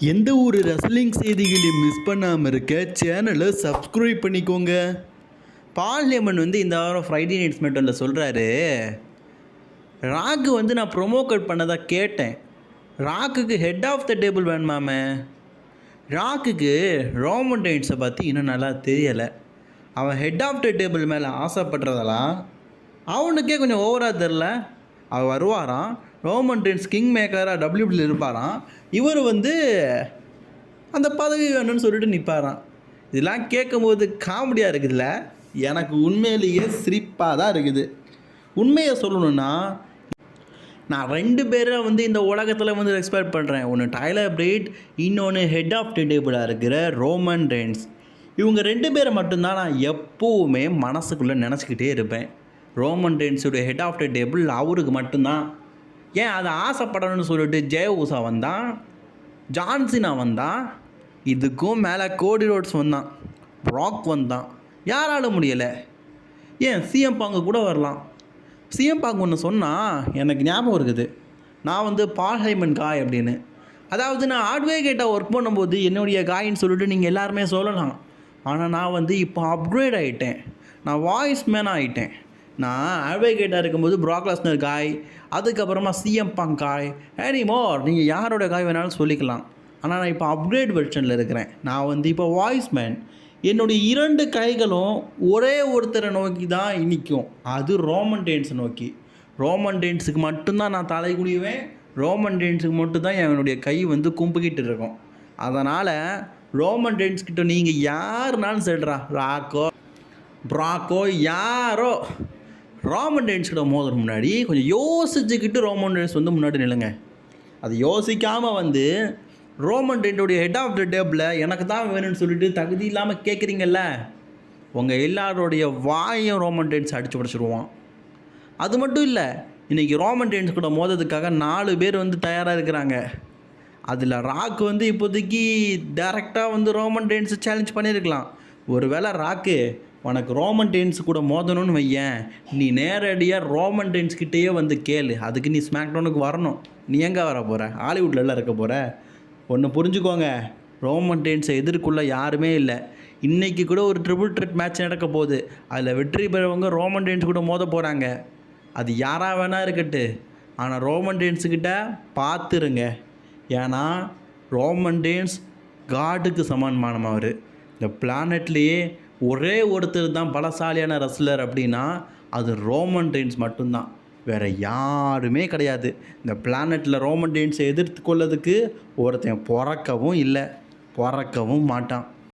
எந்த ஒரு ரெஸ்லிங் செய்திகளையும் மிஸ் பண்ணாமல் இருக்க சேனலை சப்ஸ்கிரைப் பண்ணிக்கோங்க. பால் ஹேமன் இந்த வாரம் ஃப்ரைடே நைட் ஸ்மேக்டவுனில் சொல்கிறாரு, ராக்கு நான் ப்ரொமோ கட் பண்ணதாக கேட்டேன். ராக்குக்கு ஹெட் ஆஃப் த டேபிள் வேணுமாமே. ராக்குக்கு ரோமன் ரெயின்ஸை பற்றி இன்னும் நல்லா தெரியலை. அவன் ஹெட் ஆஃப் த டேபிள் மேலே ஆசைப்படுறதெல்லாம் அவனுக்கே கொஞ்சம் ஓவராக தெரில. அவன் வருவாராம், ரோமன் ரெயின்ஸ் கிங் மேக்கராக டபிள்யூபிள்யூ இருப்பாராம். இவர் அந்த பதவி வேணும்னு சொல்லிட்டு நிற்பாராம். இதெல்லாம் கேட்கும்போது காமெடியாக இருக்குதுல்ல. எனக்கு உண்மையிலேயே சிரிப்பாக தான் இருக்குது. உண்மையை சொல்லணுன்னா, நான் 2 பேரை இந்த உலகத்தில் ரெஸ்பெக்ட் பண்ணுறேன். ஒன்று டைலர் பிரேட், இன்னொன்று ஹெட் ஆஃப் தி டேபிளாக இருக்கிற ரோமன் ரெயின்ஸ். இவங்க 2 பேரை மட்டும்தான் நான் எப்போவுமே மனசுக்குள்ளே நினச்சிக்கிட்டே இருப்பேன். ரோமன் ரெயின்ஸுடைய ஹெட் ஆஃப் தி டேபிள் அவருக்கு மட்டும்தான். ஏன் அதை ஆசைப்படணும்னு சொல்லிட்டு ஜெய ஊசா வந்தான், ஜான்சினா வந்தான், இதுக்கும் மேலே கோடி ரோட்ஸ் வந்தான், ப்ராக் வந்தான். யாராலும் முடியலை. ஏன் சிஎம் பாங்கு கூட வரலாம். சிஎம் பாங்கு ஒன்று சொன்னால் எனக்கு ஞாபகம் இருக்குது. நான் பால் ஹேமன் காய் அப்படின்னு. அதாவது நான் அட்வொகேட்டாக ஒர்க் பண்ணும்போது என்னுடைய காயின்னு சொல்லிட்டு நீங்கள் எல்லாருமே சொல்லலாம். ஆனால் நான் இப்போ அப்கிரேட் ஆகிட்டேன். நான் வாய்ஸ் மேன் ஆகிட்டேன். நான் அட்வொகேட்டாக இருக்கும்போது ப்ராக் லெஸ்னர் காய், அதுக்கப்புறமா சிஎம் பாங்க் காய், எனிமோர் நீங்கள் யாரோட காய் வேணாலும் சொல்லிக்கலாம். ஆனால் நான் இப்போ அப்கிரேட் வெர்ஷனில் இருக்கிறேன். நான் இப்போ வாய்ஸ் மேன். என்னுடைய 2 கைகளும் ஒரே ஒருத்தரை நோக்கி தான் நிற்கும். அது ரோமன் ரெயின்ஸை நோக்கி. ரோமன் ரெயின்ஸுக்கு மட்டும்தான் நான் தலை குனிவேன். ரோமன் ரெயின்ஸுக்கு மட்டும்தான் என்னுடைய கை கும்பிக்கிட்டு இருக்கும். அதனால் ரோமன் ரெயின்ஸ் கிட்ட நீங்கள் யாருனாலும் சொல்கிறா, ராக்கோ ப்ராக்கோ யாரோ, ரோமன் ரெயின்ஸ் கிட்ட மோதுற முன்னாடி கொஞ்சம் யோசிச்சுக்கிட்டு ரோமன் ரெயின்ஸ் முன்னாடி நில்லுங்க. அது யோசிக்காமல் ரோமன் ரெயின்ஸுடைய ஹெட் ஆஃப் த டேபிளை எனக்கு தான் வேணும்னு சொல்லிட்டு தகுதி இல்லாமல் கேட்குறீங்கல்ல, உங்கள் எல்லாரோடைய வாயும் ரோமன் ரெயின்ஸ் அடித்து உடச்சிடுவான். அது மட்டும் இல்லை, இன்றைக்கி ரோமன் ரெயின்ஸ் கூட மோதுறதுக்காக 4 பேர் தயாராக இருக்கிறாங்க. அதில் ராக்கு இப்போதைக்கு டேரெக்டாக ரோமன் ரெயின்ஸை சேலஞ்ச் பண்ணியிருக்கலாம். ஒருவேளை ராக்கு உனக்கு ரோமன் ரெயின்ஸ் கூட மோதணும்னு வையேன், நீ நேரடியாக ரோமன் ரெயின்ஸ் கிட்டேயே கேளு. அதுக்கு நீ ஸ்மாக்டவுனுக்கு வரணும். நீ எங்கே வர போகிற? ஹாலிவுட்லலாம் இருக்க போகிற. ஒன்று புரிஞ்சுக்கோங்க, ரோமன் ரெயின்ஸை எதிர்க்குள்ள யாருமே இல்லை. இன்றைக்கி கூட ஒரு ட்ரிபிள் த்ரெட் மேட்ச் நடக்க போகுது. அதில் வெற்றி பெறவங்க ரோமன் ரெயின்ஸ் கூட மோத போகிறாங்க. அது யாராக வேணால் இருக்கட்டு, ஆனால் ரோமன் ரெயின்ஸுக்கிட்ட பார்த்துருங்க. ஏன்னா ரோமன் ரெயின்ஸ் காடுக்கு சமானமானவர். இந்த பிளானட்லேயே ஒரே ஒருத்தர் தான் பலசாலியான ரெஸ்லர் அப்படின்னா அது ரோமன் ரெயின்ஸ் மட்டும்தான். வேறு யாருமே கிடையாது. இந்த பிளானட்டில் ரோமன் ரெயின்ஸை எதிர்த்து கொள்ளதுக்கு ஒருத்தன் பிறக்கவும் இல்லை, பிறக்கவும் மாட்டான்.